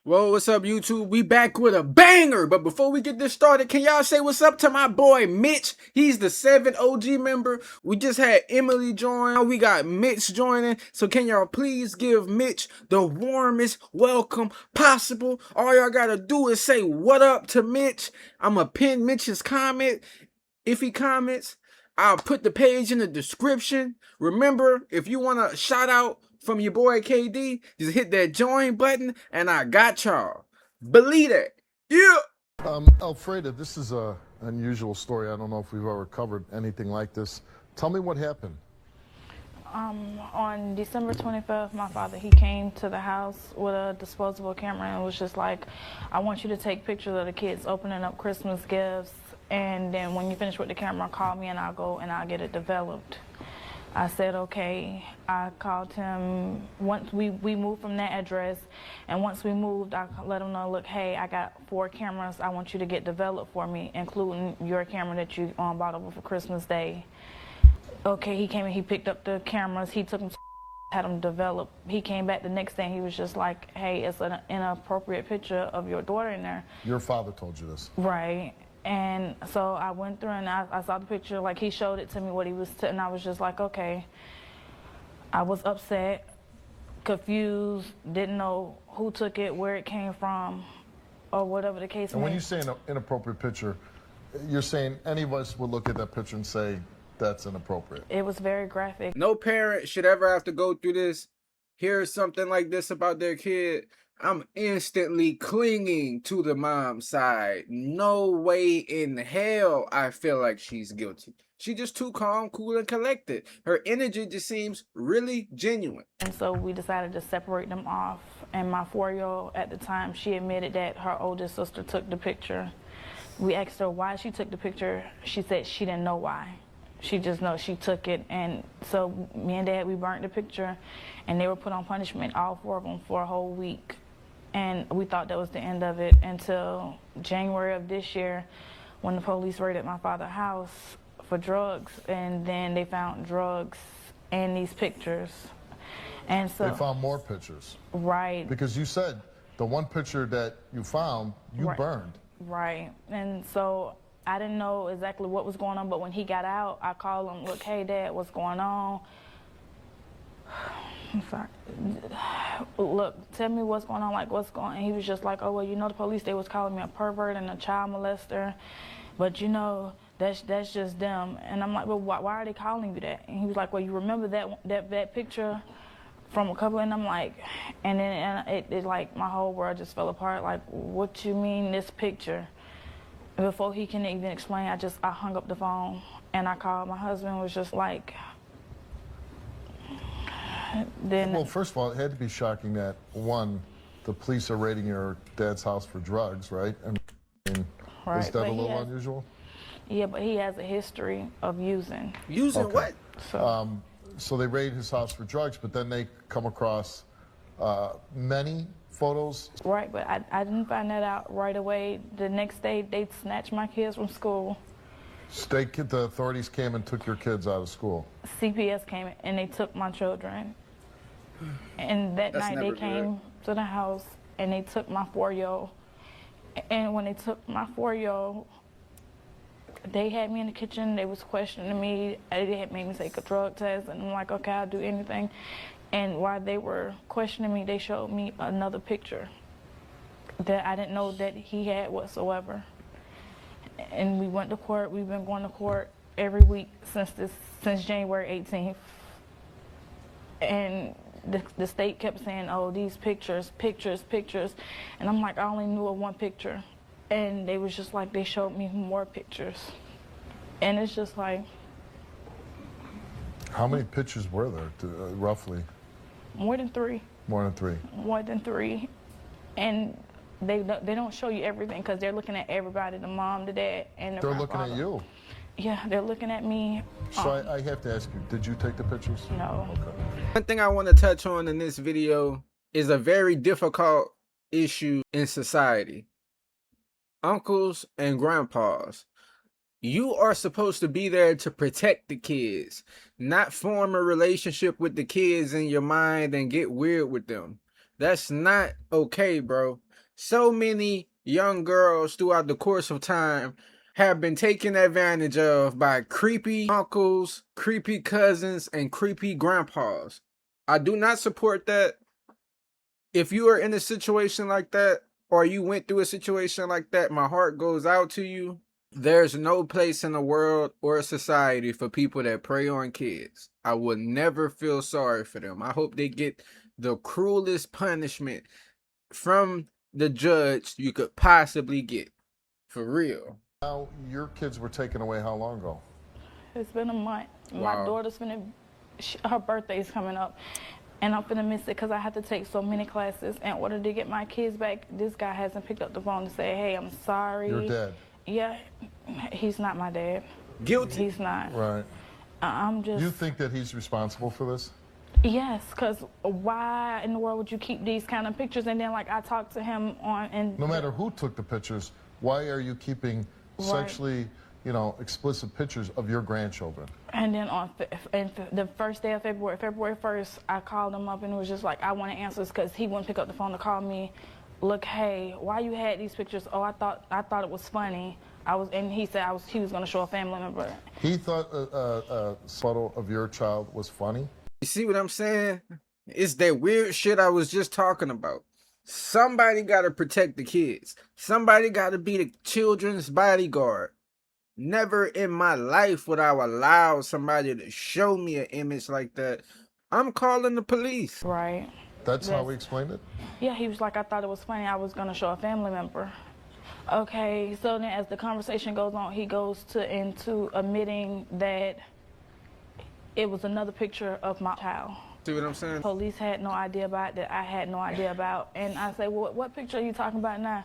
Well, what's up, YouTube? We back with a banger. But before we get this started, can y'all say what's up to my boy Mitch? He's the 7 OG member. We just had Emily join. Now we got Mitch joining. So can y'all please give Mitch the warmest welcome possible? All y'all gotta do is say what up to Mitch. I'ma pin Mitch's comment. If he comments, I'll put the page in the description. Remember, if you want a shout out from your boy KD, just hit that join button and I got y'all. Believe that. Yeah. Alfreda, this is a unusual story. I don't know if we've ever covered anything like this. Tell me what happened. On December 25th, my father, he came to the house with a disposable camera and was just like, I want you to take pictures of the kids opening up Christmas gifts, and then when you finish with the camera, call me and I'll go and I'll get it developed. I said, okay. I called him once we moved from that address, and once we moved, I let him know, look, hey, I got 4 cameras I want you to get developed for me, including your camera that you bought over for Christmas Day. Okay, he came and he picked up the cameras, he took them, had them developed. He came back the next day and he was just like, hey, it's an inappropriate picture of your daughter in there. Your father told you this? Right. And so I went through and I saw the picture, like he showed it to me what he was, and I was just like, okay. I was upset, confused, didn't know who took it, where it came from, or whatever the case may be. And when you say an inappropriate picture, you're saying any of us would look at that picture and say, that's inappropriate. It was very graphic. No parent should ever have to go through this. Hear something like this about their kid. I'm instantly clinging to the mom's side. No way in hell I feel like she's guilty. She's just too calm, cool, and collected. Her energy just seems really genuine. And so we decided to separate them off. And my 4-year-old at the time, she admitted that her oldest sister took the picture. We asked her why she took the picture. She said she didn't know why. She just knows she took it. And so me and Dad, we burnt the picture, and they were put on punishment, all 4 of them, for a whole week. And we thought that was the end of it until January of this year, when the police raided my father's house for drugs, and then they found drugs and these pictures. And so they found more pictures. Right. Because you said the one picture that you found, you burned. Right. And so I didn't know exactly what was going on, but when he got out, I called him, look, hey, Dad, what's going on? I'm sorry. Look, tell me what's going on, like what's going on. And he was just like, oh, well, you know, the police, they was calling me a pervert and a child molester, but you know, that's just them. And I'm like, well, why are they calling you that? And he was like, well, you remember that picture from a couple? And I'm like, and then it like my whole world just fell apart. Like, what you mean this picture? And before he can even explain, I hung up the phone and I called my husband. Was just like, then. Well, first of all, it had to be shocking that, one, the police are raiding your dad's house for drugs, right? I mean, right. Is that a little unusual? Yeah, but he has a history of using. Using what? So they raid his house for drugs, but then they come across many photos. Right, but I didn't find that out right away. The next day, they snatched my kids from school. The authorities came and took your kids out of school. CPS came and they took my children. And that night they came to the house and they took my 4-year-old. And when they took my 4-year-old, they had me in the kitchen. They was questioning me. They had made me take a drug test, and I'm like, okay, I'll do anything. And while they were questioning me, they showed me another picture that I didn't know that he had whatsoever. And we went to court. We've been going to court every week since January 18th. And the state kept saying, oh, these pictures. And I'm like, I only knew of one picture. And they was just like, they showed me more pictures. And it's just like. How many pictures were there, roughly? More than 3. More than 3. More than 3. And they don't show you everything because they're looking at everybody, the mom, the dad, and the grandfather. They're looking at you? Yeah, they're looking at me. So I have to ask you, did you take the pictures? No. Okay. One thing I want to touch on in this video is a very difficult issue in society. Uncles and grandpas, you are supposed to be there to protect the kids, not form a relationship with the kids in your mind and get weird with them. That's not okay, bro. So many young girls throughout the course of time have been taken advantage of by creepy uncles, creepy cousins, and creepy grandpas. I do not support that. If you are in a situation like that, or you went through a situation like that, my heart goes out to you. There's no place in the world or a society for people that prey on kids. I would never feel sorry for them. I hope they get the cruelest punishment from the judge you could possibly get. For real. Now, your kids were taken away how long ago? It's been a month. Wow. My daughter's her birthday's coming up, and I'm finna miss it because I have to take so many classes in order to get my kids back. This guy hasn't picked up the phone to say, hey, I'm sorry. Your dad? Yeah, he's not my dad. Guilty. He's not. Right. I'm just... You think that he's responsible for this? Yes, because why in the world would you keep these kind of pictures? And then, like, I talked to him on... and No matter who took the pictures, why are you keeping sexually, explicit pictures of your grandchildren? And then on the first day of February 1st, I called him up and it was just like, I want answers because he wouldn't pick up the phone to call me. Look, hey, why you had these pictures? Oh, I thought it was funny. And he said he was going to show a family member. He thought a photo of your child was funny? You see what I'm saying? It's that weird shit I was just talking about. Somebody got to protect the kids. Somebody got to be the children's bodyguard. Never in my life would I allow somebody to show me an image like that. I'm calling the police. Right. That's how we explained it? Yeah, he was like, I thought it was funny. I was going to show a family member. Okay, so then as the conversation goes on, he goes into admitting that it was another picture of my child. See what I'm saying? Police had no idea about that. I had no idea about. And I say, well, what picture are you talking about now?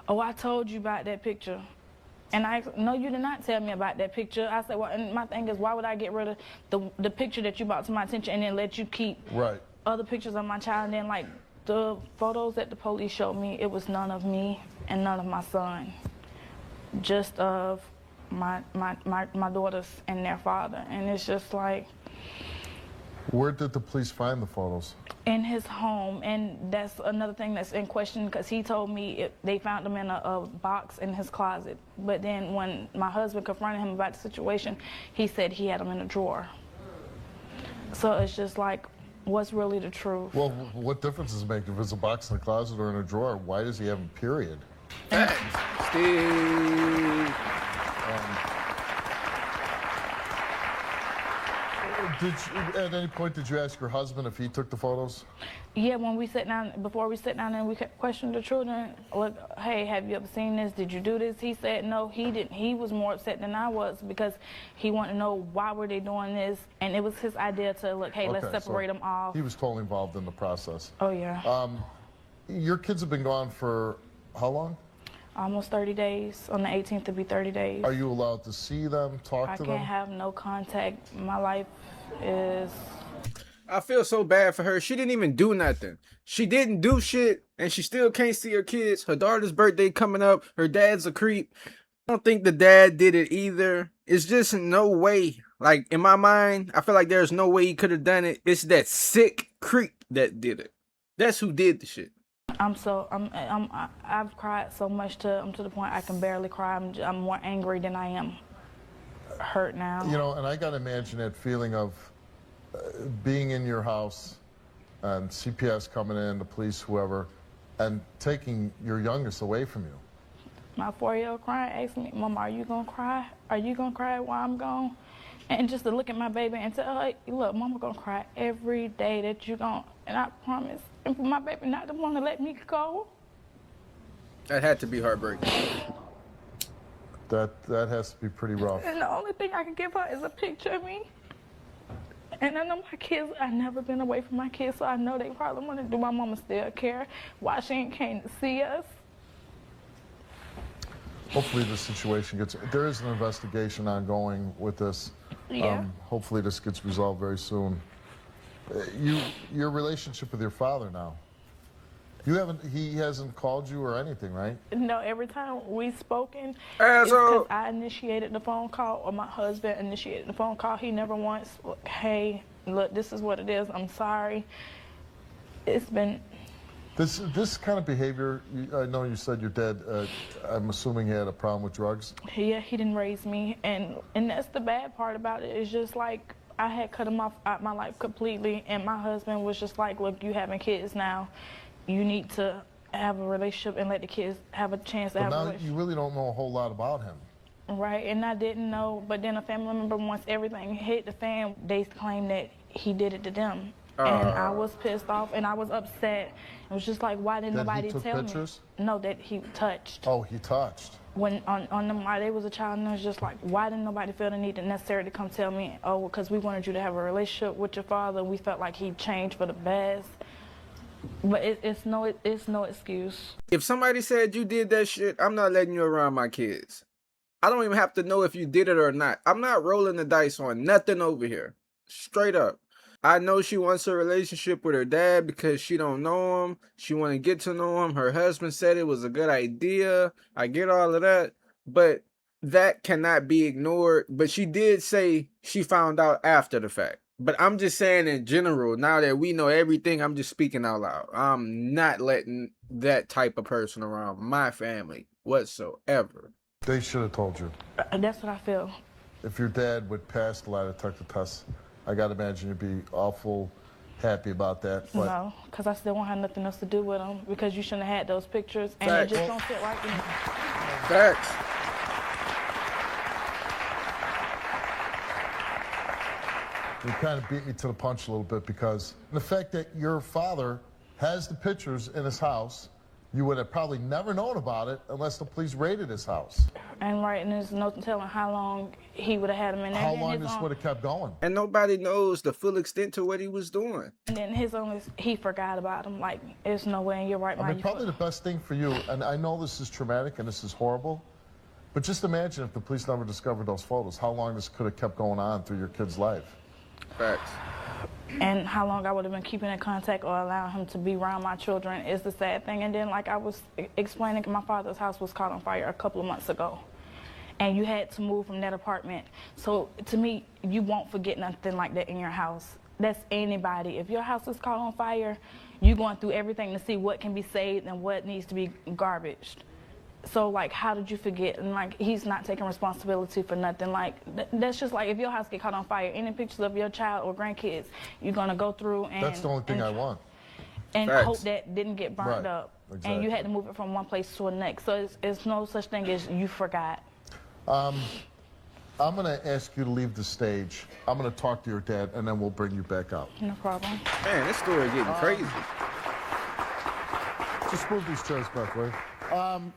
Oh, I told you about that picture. And I asked, no, you did not tell me about that picture. I said, well, and my thing is, why would I get rid of the picture that you brought to my attention and then let you keep other pictures of my child? And then, like, the photos that the police showed me, it was none of me and none of my son, just of my daughters and their father. And it's just like... Where did the police find the photos? In his home, and that's another thing that's in question because he told me they found them in a box in his closet. But then when my husband confronted him about the situation, he said he had them in a drawer. So it's just like, what's really the truth? Well, what difference does it make if it's a box in the closet or in a drawer? Why does he have them, period? Steve. At any point, did you ask your husband if he took the photos? Yeah, when we sat down, before we sat down and we questioned the children, look, hey, have you ever seen this? Did you do this? He said no, he didn't. He was more upset than I was because he wanted to know why were they doing this, and it was his idea to look, hey, let's separate them off. He was totally involved in the process. Oh, yeah. Your kids have been gone for how long? Almost 30 days. On the 18th, it'll be 30 days. Are you allowed to see them, talk to them? I can't have no contact. My life is... I feel so bad for her. She didn't even do nothing. She didn't do shit, and she still can't see her kids. Her daughter's birthday coming up. Her dad's a creep. I don't think the dad did it either. It's just no way. Like, in my mind, I feel like there's no way he could have done it. It's that sick creep that did it. That's who did the shit. I've cried so much to the point I can barely cry. I'm more angry than I am hurt now. You know, and I got to imagine that feeling of being in your house and CPS coming in, the police, whoever, and taking your youngest away from you. My 4-year-old crying, asking me, Mama, are you going to cry? Are you going to cry while I'm gone? And just to look at my baby and tell her, look, Mama going to cry every day that you're gone. And I promise. And for my baby not to want to let me go. That had to be heartbreaking. That has to be pretty rough. And the only thing I can give her is a picture of me. And I know my kids, I've never been away from my kids, so I know they probably want to do. My mama still care. Why she ain't came to see us. Hopefully this situation gets, there is an investigation ongoing with this. Yeah. Hopefully this gets resolved very soon. Your relationship with your father now, he hasn't called you or anything, right? No, every time we've spoken, Asshole. it's because I initiated the phone call or my husband initiated the phone call. He never once, hey, look, this is what it is. I'm sorry. It's been This kind of behavior, I know you said your dad, I'm assuming he had a problem with drugs? Yeah, he didn't raise me, and that's the bad part about it. It's just like I had cut him off out my life completely, and my husband was just like, look, you having kids now, you need to have a relationship and let the kids have a chance to have a relationship. Now you really don't know a whole lot about him. Right, and I didn't know, but then a family member, once everything hit the fan, they claimed that he did it to them. And I was pissed off, and I was upset. It was just like, why didn't nobody tell pictures? me? No, that he touched. Oh, he touched. When on them, while they was a child, and it was just like, why didn't nobody feel the need to necessarily come tell me? Oh, because we wanted you to have a relationship with your father. We felt like he changed for the best. But it's no excuse. If somebody said you did that shit, I'm not letting you around my kids. I don't even have to know if you did it or not. I'm not rolling the dice on nothing over here. Straight up. I know she wants a relationship with her dad because she don't know him. She want to get to know him. Her husband said it was a good idea. I get all of that. But that cannot be ignored. But she did say she found out after the fact. But I'm just saying in general, now that we know everything, I'm just speaking out loud. I'm not letting that type of person around my family whatsoever. They should have told you. That's what I feel. If your dad would pass the lie detector test, I got to imagine you'd be awful happy about that. But no, because I still won't have nothing else to do with him because you shouldn't have had those pictures, and Facts. it just don't fit right with me. Facts. you kind of beat me to the punch a little bit because the fact that your father has the pictures in his house, you would have probably never known about it unless the police raided his house. And right, and there's no telling how long he would have had him in there. How long this would have kept going? And nobody knows the full extent to what he was doing. And then he forgot about him. Like, there's no way in your right mind. I mean, probably the best thing for you, and I know this is traumatic and this is horrible, but just imagine if the police never discovered those photos, how long this could have kept going on through your kid's life. Facts. And how long I would have been keeping in contact or allowing him to be around my children is the sad thing. And then, like I was explaining, my father's house was caught on fire a couple of months ago. And you had to move from that apartment. So, to me, you won't forget nothing like that in your house. That's anybody. If your house is caught on fire, you're going through everything to see what can be saved and what needs to be garbaged. So, like, how did you forget? And, like, he's not taking responsibility for nothing. Like, that's just like if your house get caught on fire, any pictures of your child or grandkids, you're going to go through and... That's the only thing I want. And Facts. hope that didn't get burned up. Exactly. And you had to move it from one place to the next. So it's no such thing as you forgot. I'm going to ask you to leave the stage. I'm going to talk to your dad, and then we'll bring you back out. No problem. Man, this story getting crazy. Just move these chairs back, right?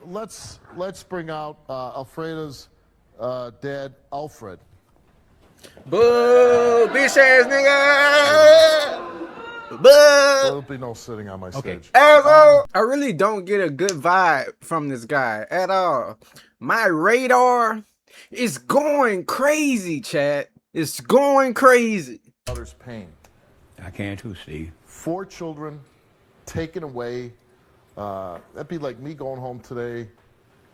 Let's bring out Alfreda's dad, Alfred. Boo! Bitch ass nigga! Boo! There'll be no sitting on my stage. Asshole! I really don't get a good vibe from this guy at all. My radar is going crazy, chat. It's going crazy. Mother's pain. I can too, Steve. 4 children taken away. That'd be like me going home today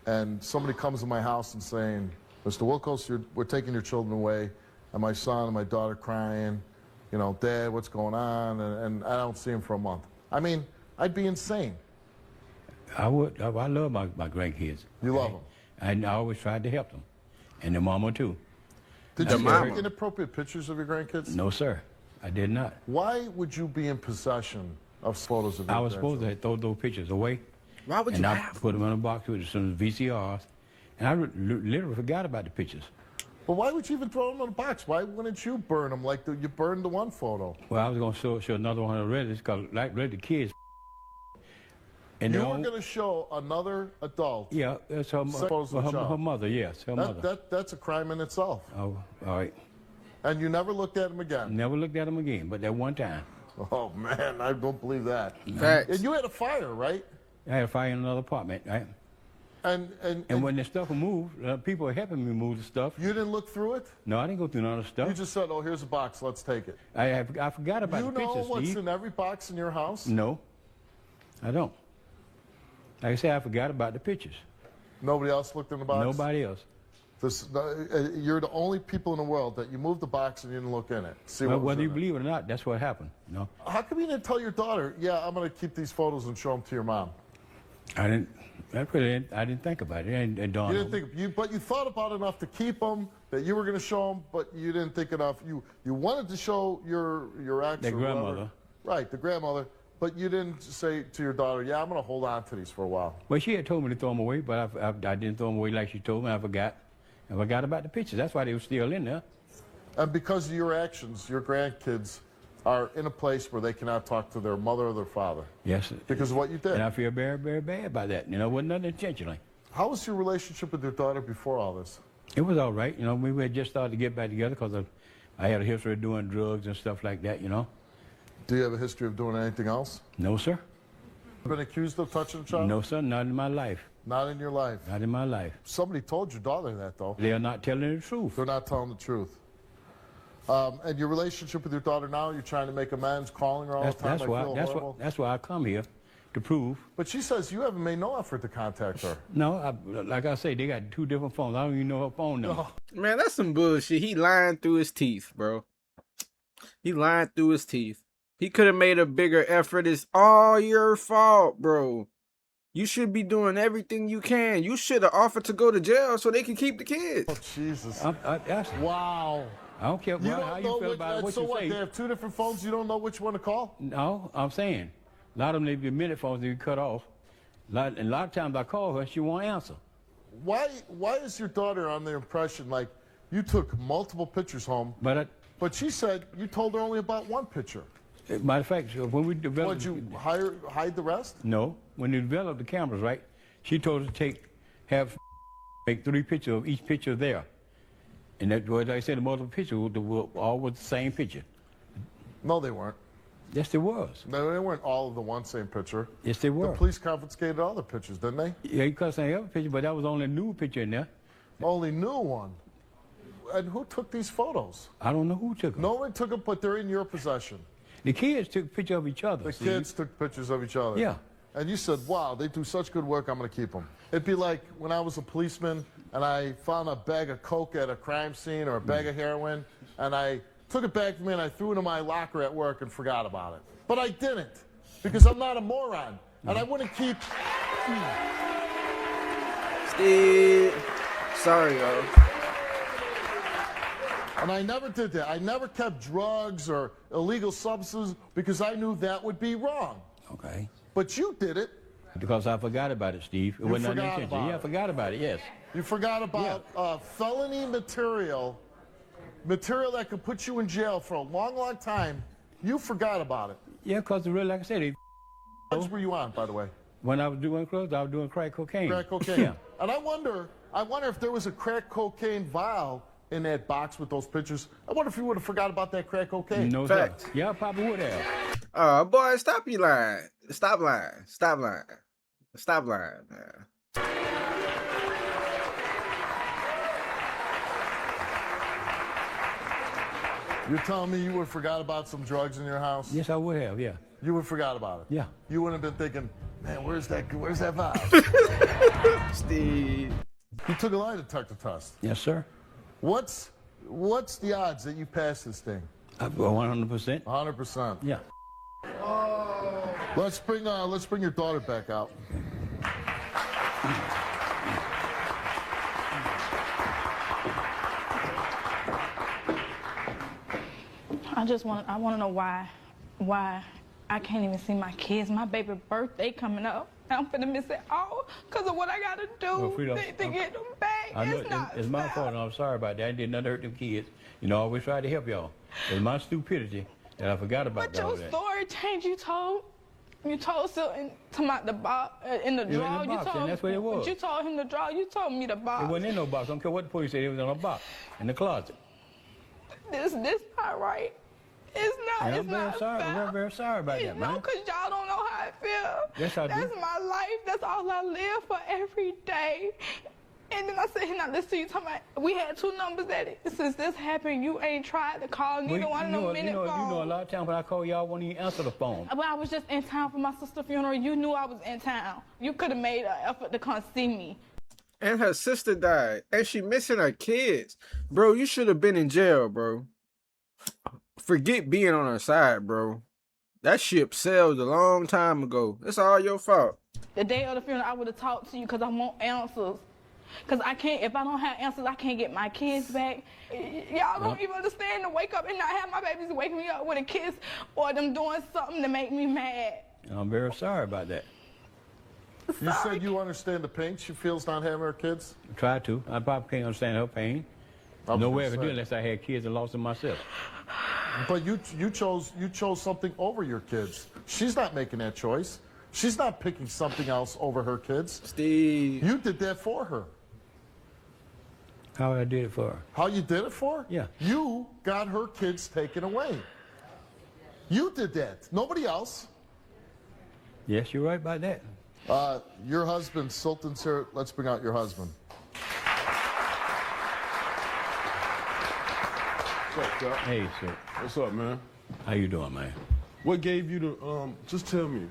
and somebody comes to my house and saying, Mr. Wilkos, we're taking your children away. And my son and my daughter crying, you know, Dad, what's going on? And I don't see him for a month. I mean, I'd be insane. I would. I love my grandkids. You love them? And I always tried to help them. And the mama, too. Did you take inappropriate pictures of your grandkids? No, sir. I did not. Why would you be in possession of photos of your I was supposed to throw those pictures away. Why would you And I have put them in a box with some VCRs. And I literally forgot about the pictures. But why would you even throw them in a box? Why wouldn't you burn them like you burned the one photo? Well, I was going to show another one of the Reddits because, like, the kids. And you were going to show another adult. Yeah, that's her mother, yes, her mother. That's a crime in itself. Oh, all right. And you never looked at him again? Never looked at them again, but that one time. Oh, man, I don't believe that. Facts. And you had a fire, right? I had a fire in another apartment, right? And when the stuff was moved, people were helping me move the stuff. you didn't look through it? No, I didn't go through none of the stuff. You just said, oh, here's a box, let's take it. I forgot about the You know pictures, what's Steve. in every box in your house? No, I don't. Like I said, I forgot about the pictures. Nobody else looked in the box? Nobody else. You're the only people in the world that you moved the box and you didn't look in it. See Well, what was whether in you it. believe it or not, that's what happened. You know, How come you didn't tell your daughter, yeah, I'm going to keep these photos and show them to your mom? I didn't. I didn't think about it. It dawned You on didn't me. think, but you thought about enough to keep them, that you were going to show them, but you didn't think enough. You wanted to show your ex The or whoever. grandmother. Right, the grandmother. But you didn't say to your daughter, yeah, I'm going to hold on to these for a while. Well, she had told me to throw them away, but I didn't throw them away like she told me. I forgot. I forgot about the pictures. That's why they were still in there. And because of your actions, your grandkids are in a place where they cannot talk to their mother or their father. Yes. Because of what you did. And I feel very, very bad about that. You know, it wasn't nothing intentionally. How was your relationship with your daughter before all this? It was all right. You know, we had just started to get back together because I had a history of doing drugs and stuff like that, you know. Do you have a history of doing anything else? No, sir. Been accused of touching a child? No, sir. Not in my life. Not in your life. Not in my life. Somebody told your daughter that, though. They are not telling the truth. They're not telling the truth. And your relationship with your daughter now, you're trying to make amends, calling her all the time. That's why I come here to prove. But she says you haven't made no effort to contact her. No, like I say, they got two different phones. I don't even know her phone number. Man, that's some bullshit. He lying through his teeth, bro. He lying through his teeth. He could have made a bigger effort. It's all your fault, bro. You should be doing everything you can. You should have offered to go to jail so they can keep the kids. Oh, Jesus. Wow. I don't care how you feel about what so you what, say. they have two different phones, you don't know which one to call? No, I'm saying. A lot of them, they be minute phones, they be cut off. And a lot of times I call her, she won't answer. Why is your daughter on the impression, like, you took multiple pictures home, But she said you told her only about one picture? matter of fact, when we developed... Would you hide the rest? No. When they developed the cameras, right, she told us to make 3 pictures of each picture there. And that was, like I said, the multiple pictures were all with the same picture. No, they weren't. Yes, there was. No, they weren't all of the one same picture. Yes, they were. The police confiscated all the pictures, didn't they? Yeah, you cut some other picture, but that was only a new picture in there. Only new one. And who took these photos? I don't know who took them. No one took them, but they're in your possession. The kids took pictures of each other. The see? kids took pictures of each other. Yeah. And you said, wow, they do such good work, I'm going to keep them. It'd be like when I was a policeman and I found a bag of coke at a crime scene or a bag of heroin, and I took it back from me and I threw it in my locker at work and forgot about it. But I didn't, because I'm not a moron. And I wouldn't keep... Steve. Sorry, yo. And I never did that. I never kept drugs or illegal substances because I knew that would be wrong. Okay. But you did it. Because I forgot about it, Steve. It wasn't forgot intentional. about Yeah, I it. forgot about it, yes. You forgot about felony material that could put you in jail for a long, long time. You forgot about it. Yeah, because really, like I said, What drugs were you on, by the way? when I was doing drugs, I was doing crack cocaine. Crack cocaine. Yeah. And I wonder if there was a crack cocaine vial in that box with those pictures. I wonder if you would have forgot about that crack cocaine. No, Fact. sir. Yeah, I probably would have. Boy, stop you lying. Stop lying. Stop lying. Stop lying, man. You're telling me you would have forgot about some drugs in your house? Yes, I would have, yeah. You would have forgot about it? Yeah. You wouldn't have been thinking, man, where's that vial? Steve. You took a lie detector test. Yes, sir. What's the odds that you pass this thing? 100%. 100%. Yeah. Let's bring your daughter back out. I want to know why I can't even see my kids. My baby birthday coming up. I'm finna miss it all because of what I gotta do Well, Frida, to get them back. I know It's my not fault, and I'm sorry about that. I did nothing to hurt them kids. You know, I always try to help y'all. It's my stupidity that I forgot about But all your that. story changed. You told something about the box in the was in the drawer. box, and that's what it was. But you told him the drawer. You told me the box. It wasn't in no box. I don't care what the police said. It was in a box in the closet. This not right. It's not. And It's I'm very not sorry. fair. I'm very sorry about that, man. No, because y'all don't know how I feel. Yes, I do. That's my life. That's all I live for every day. And then I sit here and I listen to you talking about, we had 2 numbers at it. Since this happened, you ain't tried to call neither one of them minute phones. You know, a lot of times when I call y'all, won't even answer the phone. Well, I was just in town for my sister's funeral. You knew I was in town. You could have made an effort to come see me. And her sister died. And she missing her kids. Bro, you should have been in jail, bro. Forget being on her side, bro. That ship sailed a long time ago. It's all your fault. The day of the funeral, I would have talked to you because I want answers. Because I can't, if I don't have answers, I can't get my kids back. Y'all don't even understand to wake up and not have my babies wake me up with a kiss or them doing something to make me mad. I'm very sorry about that. You said you understand the pain she feels not having her kids? Try to. I probably can't understand her pain. No way I could do it unless I had kids and lost them myself. But you chose something over your kids. She's not making that choice. She's not picking something else over her kids. Steve. You did that for her. How I did it for her? How you did it for her? Yeah. You got her kids taken away. You did that. Nobody else. Yes, you're right about that. Your husband, Sultan's here. Let's bring out your husband. What's up, Doc? Hey, sir. What's up, man? How you doing, man? What gave you the, just tell me,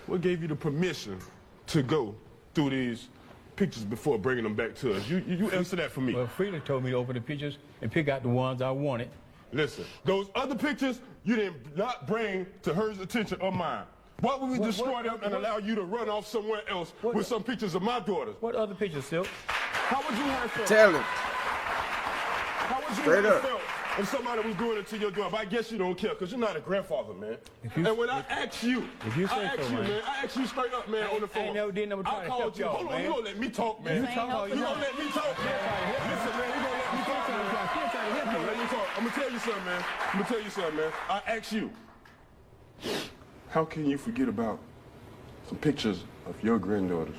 what gave you the permission to go through these pictures before bringing them back to us? You answer that for me. Well, Frida told me to open the pictures and pick out the ones I wanted. Listen, those other pictures you did not bring to her attention or mine. Why would we destroy them and allow you to run off somewhere else with some pictures of my daughters? What other pictures, Silk? How would you have felt? Tell him. How would you Straight have up. felt if somebody was doing it to your daughter? But I guess you don't care because you're not a grandfather, man. And when I ask you, if you say I ask so, you, man. I ask you straight up, man, on the phone. I ain't never did nothing but try to I called help you. y'all, Hold on, man. you gonna let me talk, man. You talk all You gonna let me talk, man? Listen, man, you gonna let me talk, man? You gonna let me talk? I'm gonna tell you something, man. I'm gonna tell you something, man. I ask you, how can you forget about some pictures of your granddaughters?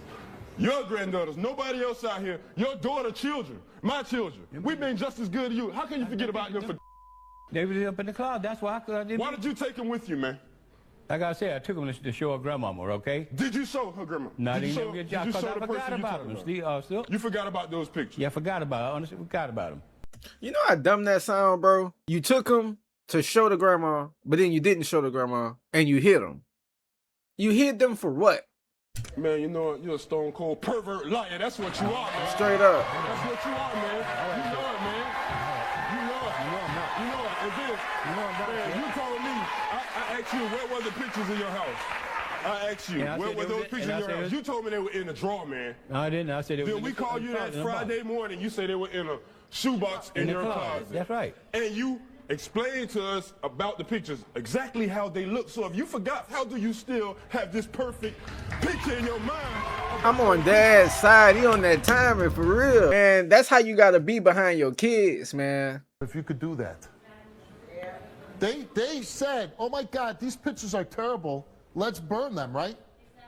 Your granddaughters, nobody else out here. Your daughter, children, my children. We've been just as good as you. How can you forget about them? They was up in the cloud. That's why I didn't. Why did you take them with you, man? Like I said, I took them to show her grandmama, okay? Did you show her grandma? No, I Did you didn't show- never get did job you because show I the forgot person you about talking them. about? Steve, Silk? You forgot about those pictures. Yeah, I forgot about it. Honestly, forgot about them. You know how dumb that sound, bro? You took him to show the grandma, but then you didn't show the grandma, and you hid them. You hid them for what? Man, you know what? You're a stone cold pervert liar. That's what you are, man. Straight up. That's what you are, man. You know it, man. You know it. You know I'm not. You know it. And then, man, you told me, I asked you, where were the pictures in your house? I asked you, And I where said were they those was- pictures and in I your said house? it- You told me they were in the drawer, man. No, I didn't. I said it was Then we called you that Friday morning. You said they were in a shoebox in the your closet. closet. That's right. And you explained to us about the pictures, exactly how they look. So if you forgot, how do you still have this perfect picture in your mind? I'm on Dad's side. He on that timing for real. Man, that's how you gotta be behind your kids, man. If you could do that. They said, oh my God, these pictures are terrible. Let's burn them, right?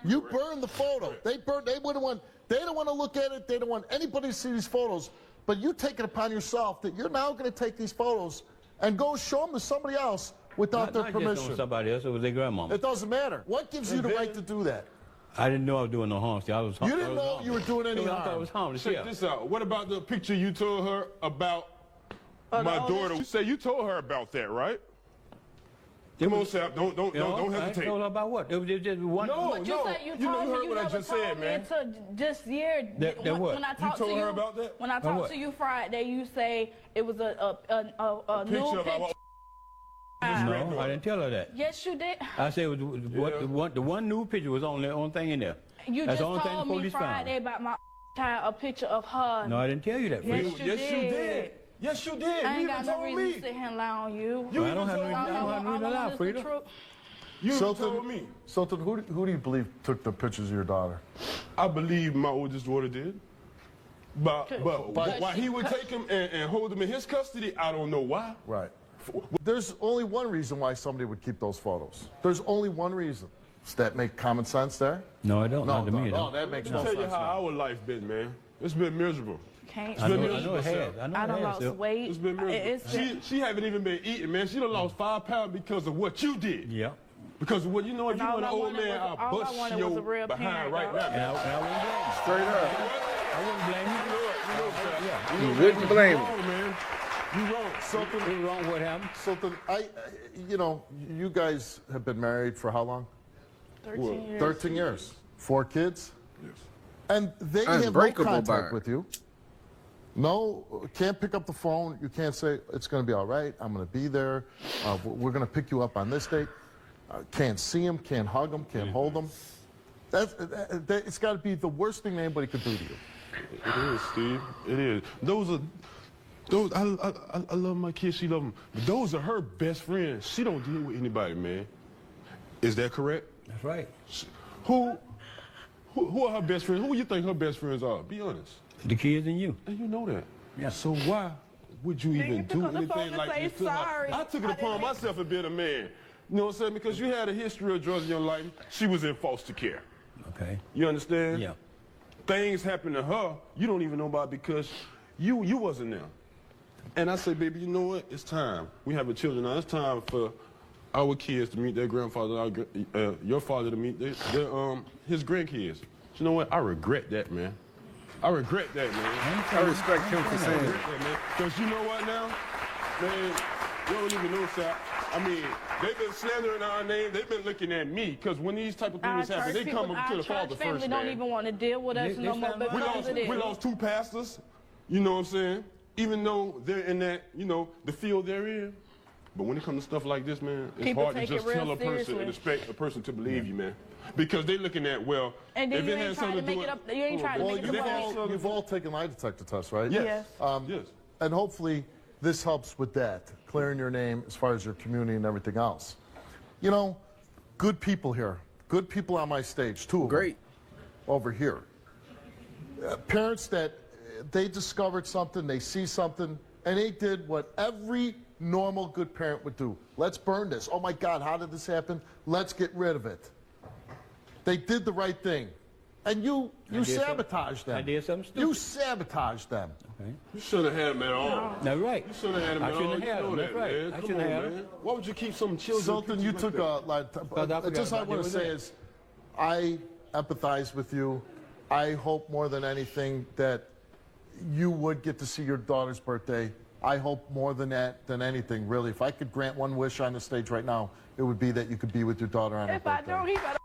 You burn the photo. They don't want to look at it. They don't want anybody to see these photos. But you take it upon yourself that you're now going to take these photos and go show them to somebody else without their Not permission. just on somebody else. It was their grandmama. It doesn't matter. What gives you the right to do that? I didn't know I was doing no harm. See, I was. You didn't know you were doing any I thought it harm. was harmless. Check Yeah. this out. What about the picture you told her about the my oldest? daughter? You say you told her about that, right? Come on, Sap. Don't I hesitate. told her about what? It was just one. No. But you said you told me heard you what I never just told said, me man. until just year. That when, what? when I You talked told to her you about that? When I what? talked to you Friday, you say it was a new Picture of picture. our No, I didn't tell her that. Yes, you did. I said it was the one new picture was on the only thing in there. You That's just the only thing the told me police Friday found. about my child a picture of her. No, I didn't tell you that. Yes, Frida. you Yes, you did. did. Yes, you did. I You ain't even got no told reason me. to sit here and lie on you. You I don't even have told no- me. I don't have no reason to lie, Frida. You even Sultan, told me. Sultan, who do you believe took the pictures of your daughter? I believe my oldest daughter did. But But why he would take him and hold him in his custody, I don't know why. Right. There's only one reason why somebody would keep those photos. There's only one reason. Does that make common sense there? No, I don't. Not to me. it no, don't. that makes Let no me tell you sense. how now. our life been, man. It's been miserable. Can't. I know it miserable, has. I know I it done has. lost Still. weight. It's been miserable. It's been, She haven't even been eating, man. She done lost 5 pounds because of what you did. Yeah. Because of what you know, if And you all were an I old wanted man, was- I'll all I bust wanted was a your real behind parent, right though. now. And I wouldn't blame you. Straight up. I wouldn't blame you. You wouldn't blame You him. wrong, man. You wrong. Sultan, It was wrong what happened. Sultan, you guys have been married for how long? 13 years. 13 years. 4 kids? Yes. And they have no Unbreakable contact bond. with you. No, can't pick up the phone. You can't say, it's going to be all right. I'm going to be there. We're going to pick you up on this date. Can't see them, can't hug them, can't hold them. It's got to be the worst thing anybody could do to you. It is, Steve. It is. I love my kids. She love them. But those are her best friends. She don't deal with anybody, man. Is that correct? That's right. Who are her best friends? Who you think her best friends are? Be honest. The kids and you. And you know that. Yeah. So why would you even took do on the phone anything to like say this to her? sorry. I took it upon myself to be a man. You know what I'm saying? Because you had a history of drugs in your life. She was in foster care. Okay. You understand? Yeah. Things happen to her you don't even know about because you wasn't there. And I say, baby, you know what? It's time. We have a children now. It's time for our kids to meet their grandfather, your father to meet his grandkids. You know what? I regret that, man. I regret that, man. I respect him for saying it. Because you know what now? Man, you don't even know, Sal. I mean, they've been slandering our name. They've been looking at me. Because when these type of things happen, they come up to the father first, family don't even want to deal with us no more because of this. We lost 2 pastors. You know what I'm saying? Even though they're in that, the field they're in. But when it comes to stuff like this, man, it's People hard to take it just real tell a person seriously. and expect a person to believe you, man. Because they're looking at, well, And then if you it ain't has trying something to to make do it with... up. You ain't trying to Well, make it up. you've all taken lie detector tests, right? Yes. Yes. Yes. And hopefully this helps with that, clearing your name as far as your community and everything else. You know, good people here. Good people on my stage, 2 of them. Great. Over here. Parents that they discovered something, they see something, and they did what every normal good parent would do. Let's burn this. Oh my God, how did this happen? Let's get rid of it. They did the right thing. And you sabotaged them. I did something stupid. You sabotaged them. Okay. You shouldn't have him at all. That's right. You shouldn't have him I at all. shouldn't You have know him. that, That's right. man. I Come shouldn't on, have man. him. Why would you keep some children? Sultan, you like took forgot just I about want to it. say is, I empathize with you. I hope more than anything that you would get to see your daughter's birthday. I hope more than that, than anything, really. If I could grant one wish on the stage right now, it would be that you could be with your daughter on her If I birthday. don't, he better.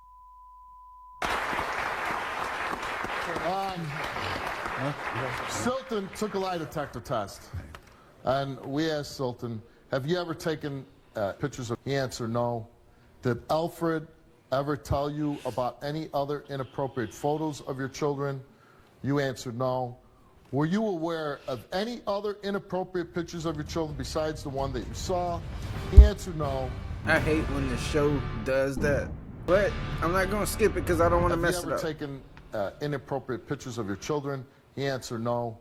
Sultan took a lie detector test. And we asked Sultan, have you ever taken pictures of... He answered no. Did Alfred ever tell you about any other inappropriate photos of your children? You answered no. Were you aware of any other inappropriate pictures of your children besides the one that you saw? He answered no. I hate when the show does that. But I'm not going to skip it because I don't want to mess Have it you up. ever taken inappropriate pictures of your children? He answered no.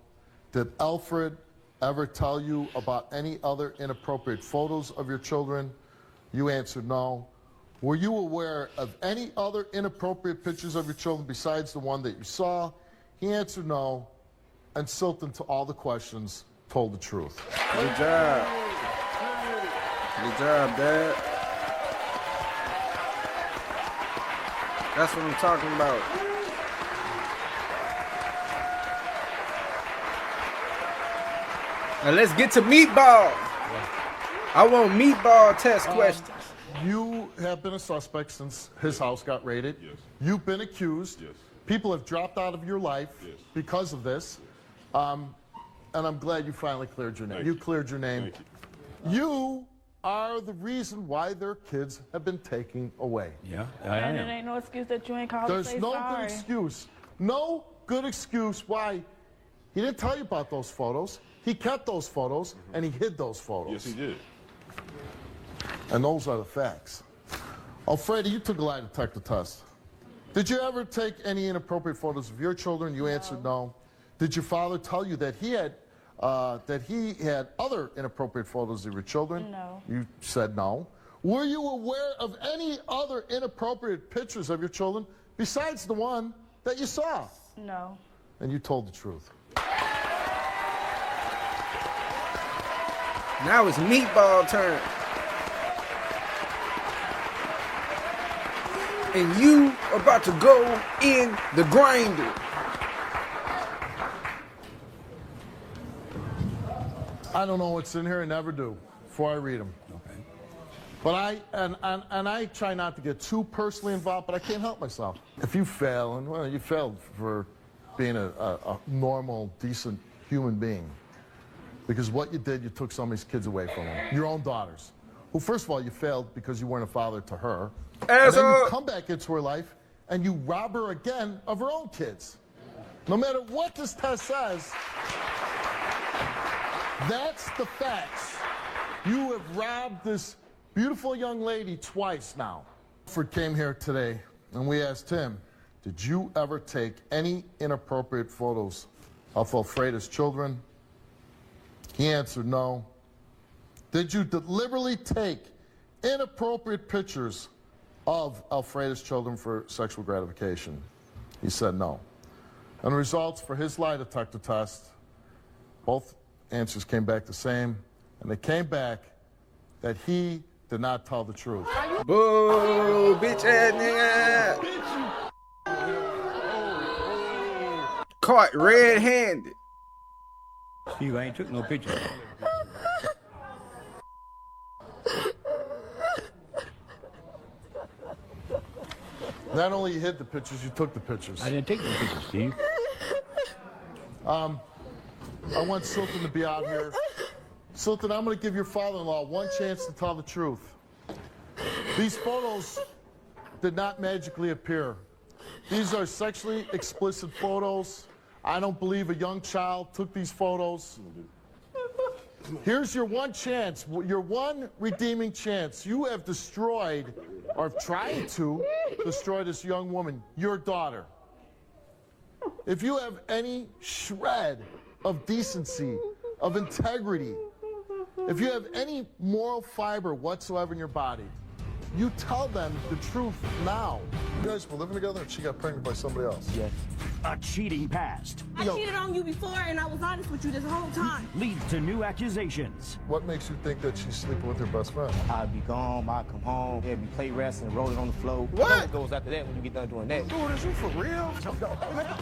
Did Alfred ever tell you about any other inappropriate photos of your children? You answered no. Were you aware of any other inappropriate pictures of your children besides the one that you saw? He answered no. And Sultan, to all the questions, told the truth. Good job. Good job, Dad. That's what I'm talking about. Now let's get to meatball. I want meatball test questions. You have been a suspect since his house got raided. Yes. You've been accused. Yes. People have dropped out of your life Yes. because of this. And I'm glad you finally cleared your name. Thank You you. cleared your name. Thank you. You are the reason why their kids have been taken away. Yeah, I And it am. ain't no excuse that you ain't called to There's say no sorry. good excuse. No good excuse why he didn't tell you about those photos. He kept those photos and he hid those photos. Yes, he did. And those are the facts. Alfreda, you took a lie detector test. Did you ever take any inappropriate photos of your children? You answered no. Did your father tell you that he had other inappropriate photos of your children? No. You said no. Were you aware of any other inappropriate pictures of your children besides the one that you saw? No. And you told the truth. Now it's meatball turn. And you about to go in the grinder. I don't know what's in here and never do before I read them. Okay. But I try not to get too personally involved, but I can't help myself. If you fail, and well, you failed for being a normal, decent human being. Because what you did, you took somebody's kids away from them. Your own daughters. Who, first of all, you failed because you weren't a father to her. And then you come back into her life and you rob her again of her own kids. No matter what this test says, that's the facts. You have robbed this beautiful young lady twice now. Ford came here today and we asked him, did you ever take any inappropriate photos of Alfreda's children? He answered no. Did you deliberately take inappropriate pictures of Alfreda's children for sexual gratification? He said no. And the results for his lie detector test, both answers came back the same, and they came back that he did not tell the truth. Boo, bitch ass nigga. Caught red-handed. Steve, I ain't took no pictures. Not only you hid the pictures, you took the pictures. I didn't take no pictures, Steve. I want Sultan to be out here. Sultan, I'm going to give your father-in-law one chance to tell the truth. These photos did not magically appear. These are sexually explicit photos. I don't believe a young child took these photos. Here's your one chance, your one redeeming chance. You have destroyed, or tried to destroy this young woman, your daughter. If you have any shred of decency, of integrity, if you have any moral fiber whatsoever in your body, you tell them the truth now. You guys were living together and she got pregnant by somebody else? Yes. A cheating past I cheated on you before, and I was honest with you this whole time. leads to new accusations. What makes you think that she's sleeping with her best friend? I'd be gone, I'd come home, there'd be play wrestling, rolling on the floor. What? It goes after that when you get done doing that. Dude, is you for real?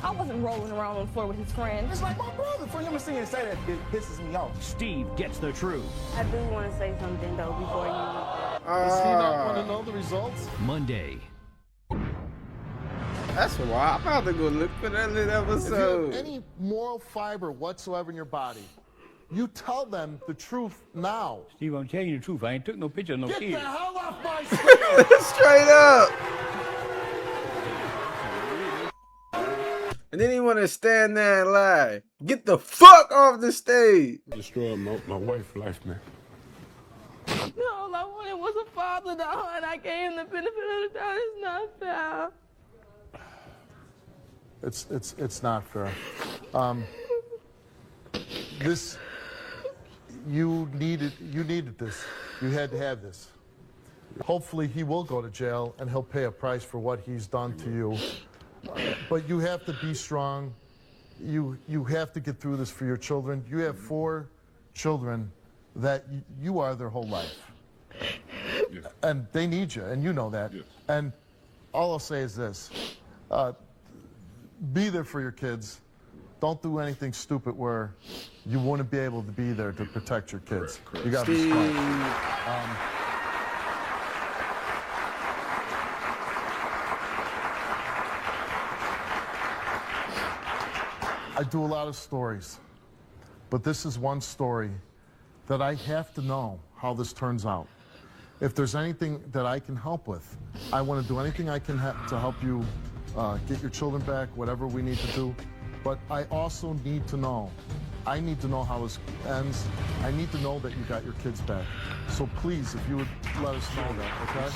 I wasn't rolling around on the floor with his friends. It's like my brother. For him to see and say that, it pisses me off. Steve gets the truth. I do want to say something, though, before you... Does he not want to know the results? Monday. That's why I'm about to go look for that little If you episode. have any moral fiber whatsoever in your body, you tell them the truth now. Steve, I'm telling you the truth. I ain't took no picture of no Get kids. the hell off my stage! Straight up. And then he want to stand there and lie. Get the fuck off the stage. Destroyed my wife's life, man. No, all I wanted was a father, though, and I gave him the benefit of the doubt. It's not fair. It's not fair. This, you needed this. You had to have this. Hopefully he will go to jail and he'll pay a price for what he's done to you. But you have to be strong. You have to get through this for your children. You have 4 children that you are their whole life. Yes. And they need you, and you know that. Yes. And all I'll say is this. Be there for your kids. Don't do anything stupid where you wouldn't be able to be there to protect your kids. You got to be smart. I do a lot of stories, but this is one story that I have to know how this turns out. If there's anything that I can help with, I want to do anything I can to help you get your children back, whatever we need to do. But I also need to know. I need to know how this ends. I need to know that you got your kids back. So please, if you would let us know that, okay?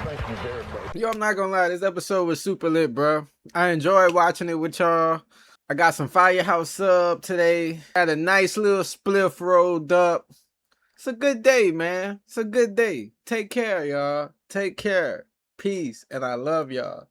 Thank you very much. Yo, I'm not gonna lie, this episode was super lit, bro. I enjoyed watching it with y'all. I got some Firehouse sub today. Had a nice little spliff rolled up. It's a good day, man. It's a good day. Take care, y'all. Take care. Peace. And I love y'all.